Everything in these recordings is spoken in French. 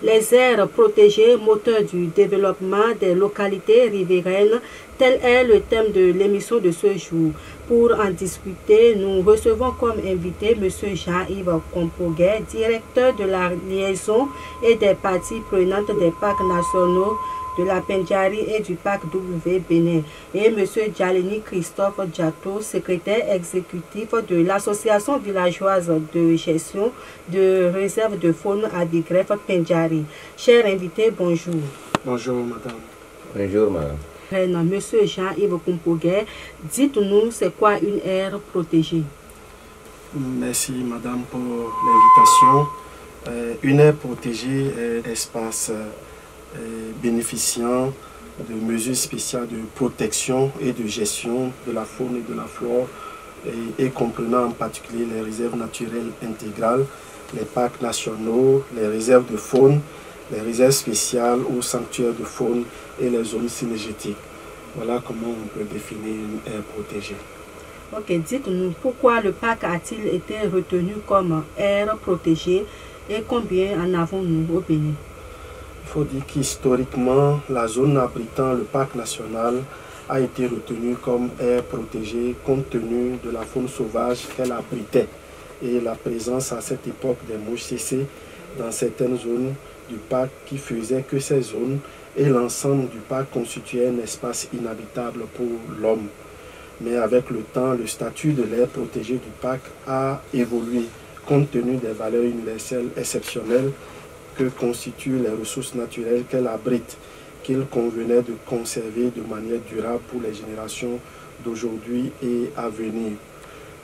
Les aires protégées, moteurs du développement des localités riveraines, tel est le thème de l'émission de ce jour. Pour en discuter, nous recevons comme invité M. Jean-Yves Compoguet, directeur de la liaison et des parties prenantes des parcs nationaux de la Pendjari et du parc W Bénin, et M. Djaleni Christophe Diato, secrétaire exécutif de l'association villageoise de gestion de réserve de faune Abigref Pendjari. Chers invités, bonjour. Bonjour madame. Bonjour madame. Monsieur Jean-Yves Compoguet, dites-nous c'est quoi une aire protégée? Merci madame pour l'invitation. Une aire protégée est un espace bénéficiant de mesures spéciales de protection et de gestion de la faune et de la flore et comprenant en particulier les réserves naturelles intégrales, les parcs nationaux, les réserves de faune, les réserves spéciales ou sanctuaires de faune et les zones synergétiques. Voilà comment on peut définir une aire protégée. Ok, dites-nous pourquoi le parc a-t-il été retenu comme aire protégée et combien en avons-nous au Bénin? Il faut dire qu'historiquement, la zone abritant le parc national a été retenue comme aire protégée compte tenu de la faune sauvage qu'elle abritait et la présence à cette époque des mouches cécées dans certaines zones du parc qui faisait que ces zones et l'ensemble du parc constituaient un espace inhabitable pour l'homme. Mais avec le temps, le statut de l'aire protégée du parc a évolué compte tenu des valeurs universelles exceptionnelles que constituent les ressources naturelles qu'elle abrite, qu'il convenait de conserver de manière durable pour les générations d'aujourd'hui et à venir.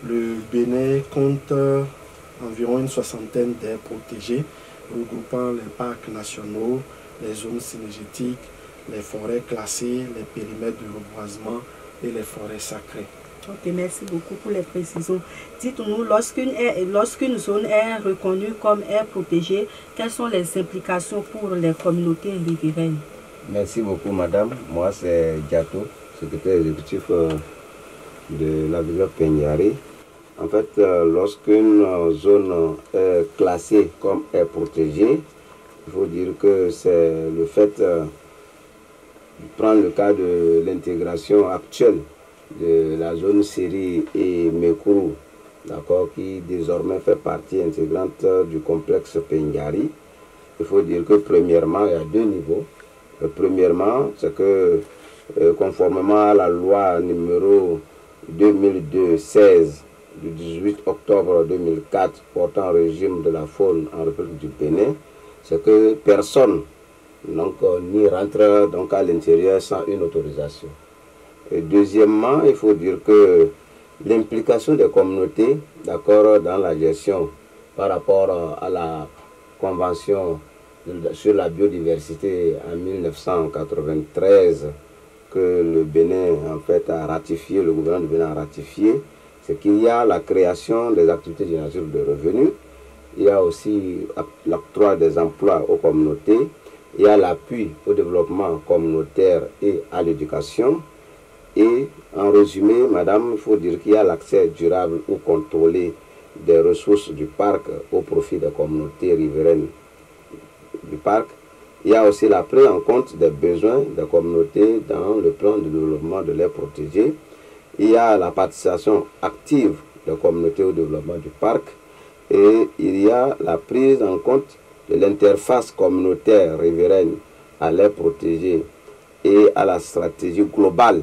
Le Bénin compte environ une soixantaine d'aires protégées, regroupant les parcs nationaux, les zones synergétiques, les forêts classées, les périmètres de reboisement et les forêts sacrées. Ok, merci beaucoup pour les précisions. Dites-nous, lorsqu'une zone est reconnue comme aire protégée, quelles sont les implications pour les communautés riveraines? Merci beaucoup madame. Moi c'est Diato, secrétaire exécutif de la ville de Pendjari. En fait, lorsqu'une zone est classée comme aire protégée, il faut dire que c'est le fait de prendre le cas de l'intégration actuelle de la zone Série et Mekourou, d'accord, qui désormais fait partie intégrante du complexe Pendjari. Il faut dire que premièrement, il y a deux niveaux. Premièrement, c'est que conformément à la loi numéro 2002-16 du 18 octobre 2004 portant régime de la faune en République du Bénin, c'est que personne n'y rentre donc à l'intérieur sans une autorisation. Et deuxièmement, il faut dire que l'implication des communautés, d'accord, dans la gestion par rapport à la convention sur la biodiversité en 1993 que le Bénin en fait a ratifié, le gouvernement du Bénin a ratifié, c'est qu'il y a la création des activités génératrices de revenus, il y a aussi l'octroi des emplois aux communautés, il y a l'appui au développement communautaire et à l'éducation. Et en résumé, madame, il faut dire qu'il y a l'accès durable ou contrôlé des ressources du parc au profit des communautés riveraines du parc. Il y a aussi la prise en compte des besoins des communautés dans le plan de développement de l'aire protégée. Il y a la participation active des communautés au développement du parc. Et il y a la prise en compte de l'interface communautaire riveraine à l'aire protégée et à la stratégie globale,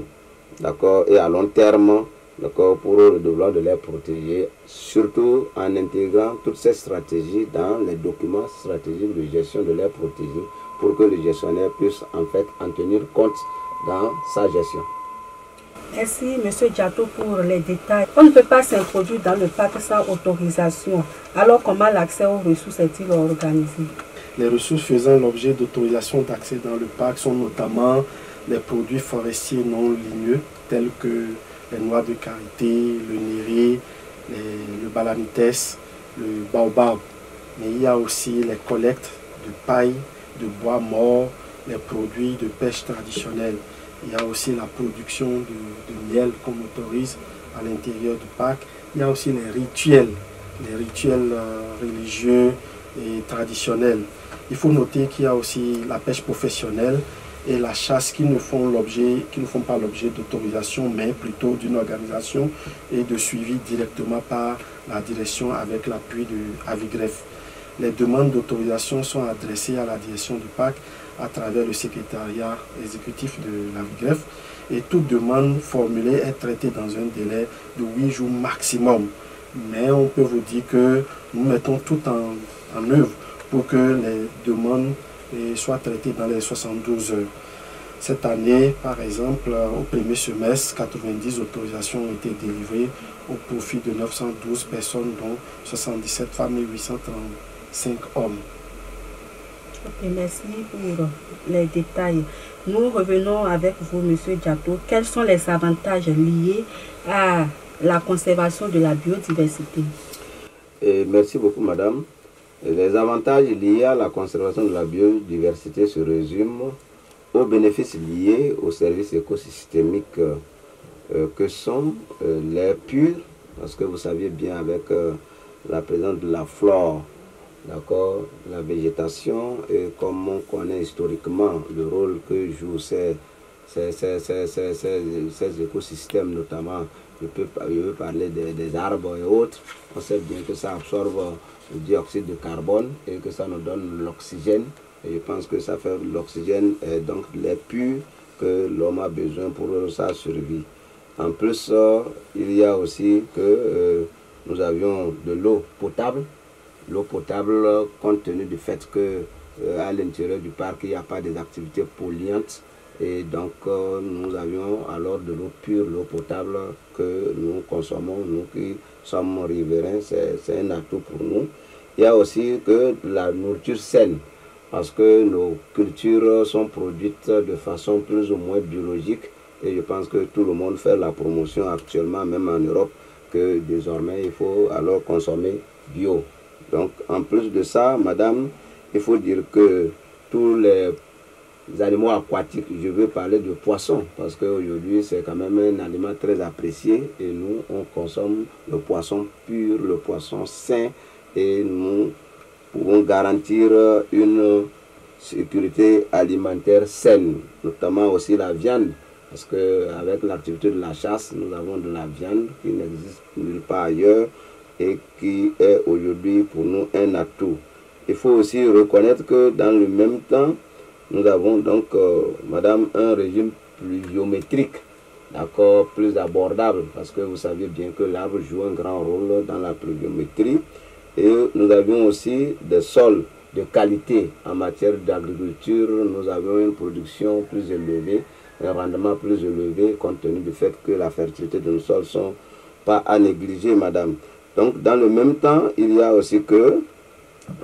d'accord, et à long terme, d'accord, pour le développement de l'aire protégée, surtout en intégrant toutes ces stratégies dans les documents stratégiques de gestion de l'aire protégée pour que le gestionnaire puisse en fait en tenir compte dans sa gestion. Merci M. Diato pour les détails. On ne peut pas s'introduire dans le parc sans autorisation. Alors comment l'accès aux ressources est-il organisé? Les ressources faisant l'objet d'autorisation d'accès dans le parc sont notamment les produits forestiers non ligneux tels que les noix de karité, le néré, le balanites, le baobab. Mais il y a aussi les collectes de paille, de bois mort, les produits de pêche traditionnelle. Il y a aussi la production de miel qu'on autorise à l'intérieur du parc. Il y a aussi les rituels religieux et traditionnelle. Il faut noter qu'il y a aussi la pêche professionnelle et la chasse qui ne font pas l'objet d'autorisation, mais plutôt d'une organisation et de suivi directement par la direction avec l'appui du Avigref. Les demandes d'autorisation sont adressées à la direction du parc à travers le secrétariat exécutif de l'Avigref et toute demande formulée est traitée dans un délai de 8 jours maximum. Mais on peut vous dire que nous mettons tout en œuvre pour que les demandes soient traitées dans les 72 heures. Cette année, par exemple, au premier semestre, 90 autorisations ont été délivrées au profit de 912 personnes, dont 77 femmes et 835 hommes. Okay, merci pour les détails. Nous revenons avec vous, M. Diato. Quels sont les avantages liés à la conservation de la biodiversité? Merci beaucoup, madame. Les avantages liés à la conservation de la biodiversité se résument aux bénéfices liés aux services écosystémiques que sont les purs, parce que vous saviez bien avec la présence de la flore, d'accord, la végétation, et comme on connaît historiquement le rôle que jouent ces écosystèmes, notamment, je peux parler des arbres et autres. On sait bien que ça absorbe le dioxyde de carbone et que ça nous donne l'oxygène. Et je pense que ça fait l'oxygène et donc l'air pur que l'homme a besoin pour sa survie. En plus, il y a aussi que nous avions de l'eau potable. L'eau potable, compte tenu du fait que à l'intérieur du parc, il n'y a pas des activités polluantes. Et donc, nous avions alors de l'eau pure, l'eau potable que nous consommons, nous qui sommes riverains, c'est un atout pour nous. Il y a aussi que la nourriture saine, parce que nos cultures sont produites de façon plus ou moins biologique. Et je pense que tout le monde fait la promotion actuellement, même en Europe, que désormais, il faut alors consommer bio. Donc, en plus de ça, madame, il faut dire que tous les animaux aquatiques, je veux parler de poissons, parce qu'aujourd'hui, c'est quand même un aliment très apprécié et nous, on consomme le poisson pur, le poisson sain et nous pouvons garantir une sécurité alimentaire saine, notamment aussi la viande, parce qu'avec l'activité de la chasse, nous avons de la viande qui n'existe nulle part ailleurs et qui est aujourd'hui pour nous un atout. Il faut aussi reconnaître que dans le même temps, nous avons donc, madame, un régime pluviométrique, d'accord, plus abordable, parce que vous savez bien que l'arbre joue un grand rôle dans la pluviométrie. Et nous avions aussi des sols de qualité en matière d'agriculture. Nous avons une production plus élevée, un rendement plus élevé, compte tenu du fait que la fertilité de nos sols ne sont pas à négliger, madame. Donc, dans le même temps, il y a aussi que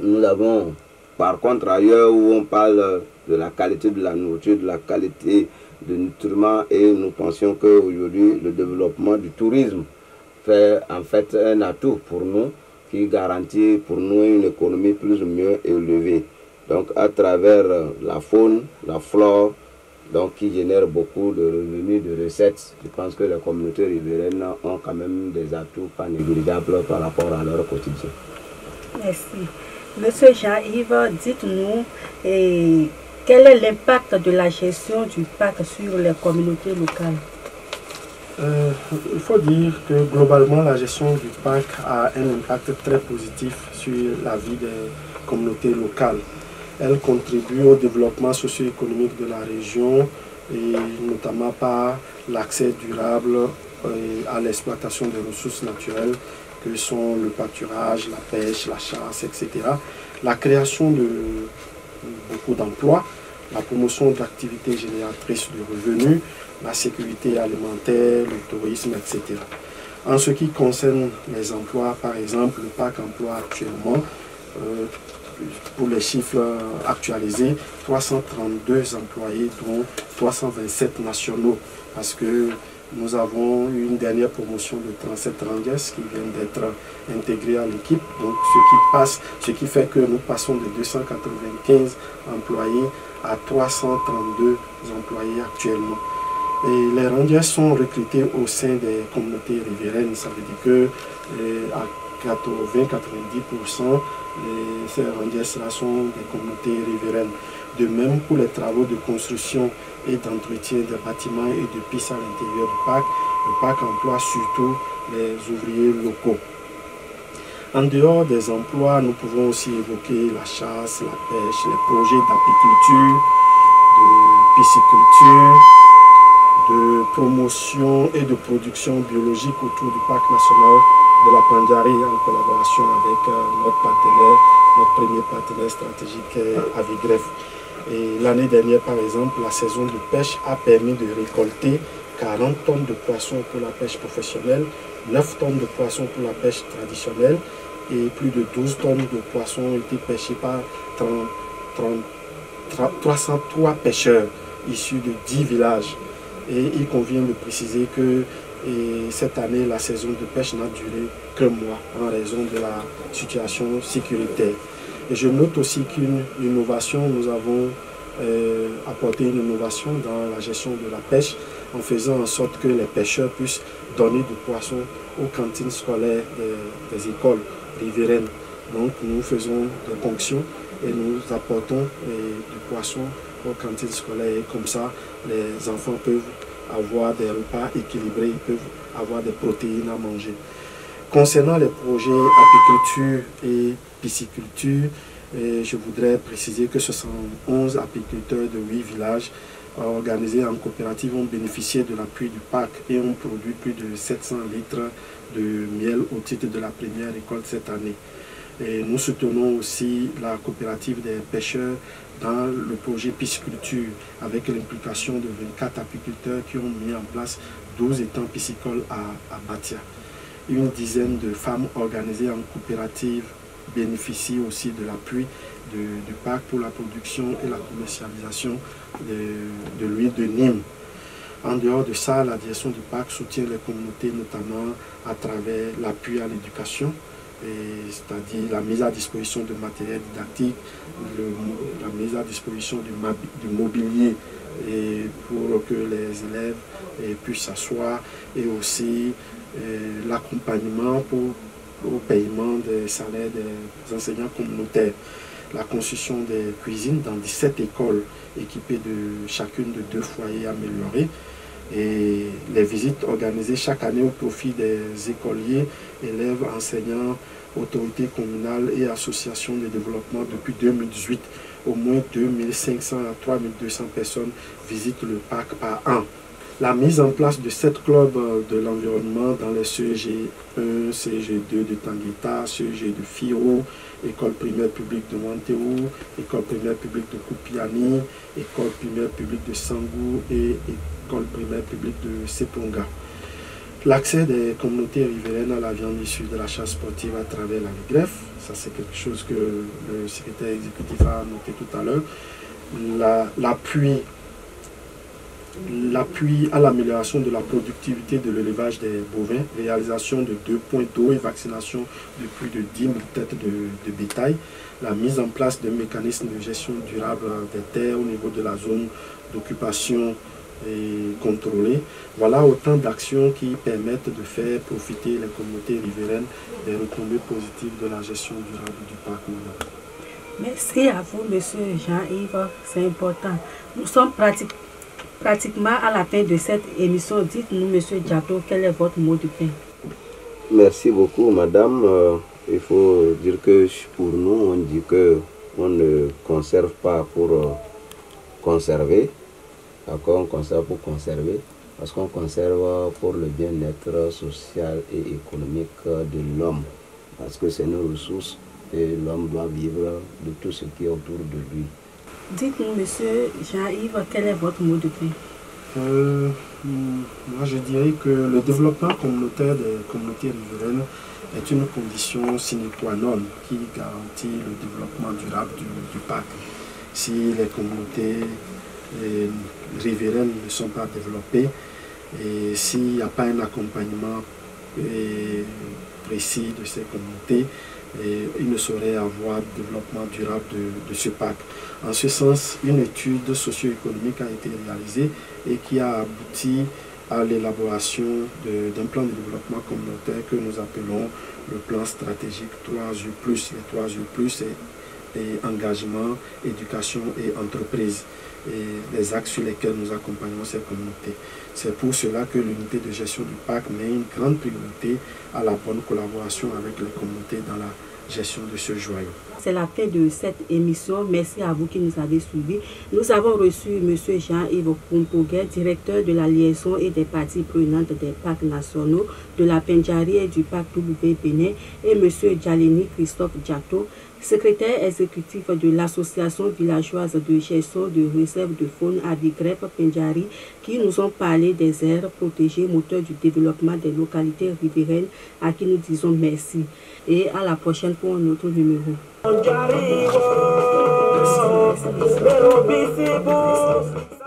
nous avons, par contre, ailleurs où on parle de la qualité de la nourriture, de la qualité de nutriments, et nous pensions qu'aujourd'hui, le développement du tourisme fait en fait un atout pour nous, qui garantit pour nous une économie plus ou mieux élevée. Donc, à travers la faune, la flore, donc qui génère beaucoup de revenus, de recettes, je pense que les communautés riveraines ont quand même des atouts pas négligeables par rapport à leur quotidien. Merci. Monsieur Jean-Yves, dites-nous quel est l'impact de la gestion du parc sur les communautés locales? Il faut dire que globalement, la gestion du parc a un impact très positif sur la vie des communautés locales. Elle contribue au développement socio-économique de la région, et notamment par l'accès durable à l'exploitation des ressources naturelles que sont le pâturage, la pêche, la chasse, etc. La création de beaucoup d'emplois, la promotion d'activités génératrices de revenus, la sécurité alimentaire, le tourisme, etc. En ce qui concerne les emplois, par exemple, le parc emploie actuellement, pour les chiffres actualisés, 332 employés, dont 327 nationaux, parce que nous avons eu une dernière promotion de 37 Rangers qui viennent d'être intégrés à l'équipe, donc ce qui fait que nous passons de 295 employés à 332 employés actuellement. Et les Rangers sont recrutés au sein des communautés riveraines, ça veut dire que à 80-90%, ces rendières sont des communautés riveraines. De même, pour les travaux de construction et d'entretien des bâtiments et de pistes à l'intérieur du parc emploie surtout les ouvriers locaux. En dehors des emplois, nous pouvons aussi évoquer la chasse, la pêche, les projets d'apiculture, de pisciculture, de promotion et de production biologique autour du parc national de la Pandjari en collaboration avec notre premier partenaire stratégique Avigref. Et l'année dernière, par exemple, la saison de pêche a permis de récolter 40 tonnes de poissons pour la pêche professionnelle, 9 tonnes de poissons pour la pêche traditionnelle et plus de 12 tonnes de poissons ont été pêchés par 303 pêcheurs issus de 10 villages. Et il convient de préciser que cette année, la saison de pêche n'a duré qu'un mois en raison de la situation sécuritaire. Et je note aussi qu'une innovation, nous avons apporté une innovation dans la gestion de la pêche en faisant en sorte que les pêcheurs puissent donner du poisson aux cantines scolaires des écoles riveraines. Donc nous faisons des ponctions et nous apportons du poisson aux cantines scolaires et comme ça les enfants peuvent avoir des repas équilibrés, ils peuvent avoir des protéines à manger. Concernant les projets apiculture et pisciculture, je voudrais préciser que 71 apiculteurs de 8 villages organisés en coopérative ont bénéficié de l'appui du parc et ont produit plus de 700 litres de miel au titre de la première récolte cette année. Et nous soutenons aussi la coopérative des pêcheurs dans le projet pisciculture avec l'implication de 24 apiculteurs qui ont mis en place 12 étangs piscicoles à Batia. Une dizaine de femmes organisées en coopérative bénéficient aussi de l'appui du parc pour la production et la commercialisation de l'huile de Nîmes. En dehors de ça, la direction du parc soutient les communautés notamment à travers l'appui à l'éducation, c'est-à-dire la mise à disposition de matériel didactique, la mise à disposition du mobilier pour que les élèves puissent s'asseoir et aussi l'accompagnement au paiement des salaires des enseignants communautaires. La construction des cuisines dans 17 écoles équipées de chacune de 2 foyers améliorés et les visites organisées chaque année au profit des écoliers, élèves, enseignants, autorités communales et associations de développement depuis 2018. Au moins 2500 à 3200 personnes visitent le parc par an. La mise en place de 7 clubs de l'environnement dans les CEG1, CEG2 de Tanguita, CEG de Firo, école primaire publique de Wantéou, école primaire publique de Koupiani, école primaire publique de Sangou et école primaire publique de Seponga. L'accès des communautés riveraines à la viande issue de la chasse sportive à travers la Vigref, ça c'est quelque chose que le secrétaire exécutif a noté tout à l'heure. L'appui à l'amélioration de la productivité de l'élevage des bovins, réalisation de 2 points d'eau et vaccination de plus de 10 000 têtes de bétail, la mise en place d'un mécanisme de gestion durable des terres au niveau de la zone d'occupation contrôlée. Voilà autant d'actions qui permettent de faire profiter les communautés riveraines des retombées positives de la gestion durable du parc. Merci à vous, monsieur Jean-Yves, c'est important. Nous sommes pratiquement à la fin de cette émission. Dites-nous, monsieur Diato, quel est votre mot de fin? Merci beaucoup, madame. Il faut dire que pour nous, on dit qu'on ne conserve pas pour conserver. D'accord, on conserve pour conserver, parce qu'on conserve pour le bien-être social et économique de l'homme. Parce que c'est nos ressources et l'homme doit vivre de tout ce qui est autour de lui. Dites-nous, monsieur Jean-Yves, quel est votre mot de fin? Moi, je dirais que le développement communautaire des communautés riveraines est une condition sine qua non qui garantit le développement durable du parc. Si les communautés riveraines ne sont pas développées et s'il n'y a pas un accompagnement précis de ces communautés, il ne saurait avoir de développement durable de ce parc. En ce sens, une étude socio-économique a été réalisée et qui a abouti à l'élaboration d'un plan de développement communautaire que nous appelons le plan stratégique 3U+. Les 3U+, c'est engagement, éducation et entreprise, et les axes sur lesquels nous accompagnons ces communautés. C'est pour cela que l'unité de gestion du parc met une grande priorité à la bonne collaboration avec les communautés dans la gestion de ce joyau. C'est la fin de cette émission. Merci à vous qui nous avez suivis. Nous avons reçu M. Jean-Yves Pompoguet, directeur de la liaison et des parties prenantes des parcs nationaux de la Pendjari et du parc W Bénin, et M. Djaleni Christophe Diato, secrétaire exécutif de l'association villageoise de gestion de réserve de faune Abigrep Pendjari, qui nous ont parlé des aires protégées, moteurs du développement des localités riveraines, à qui nous disons merci. Et à la prochaine pour un autre numéro. Merci.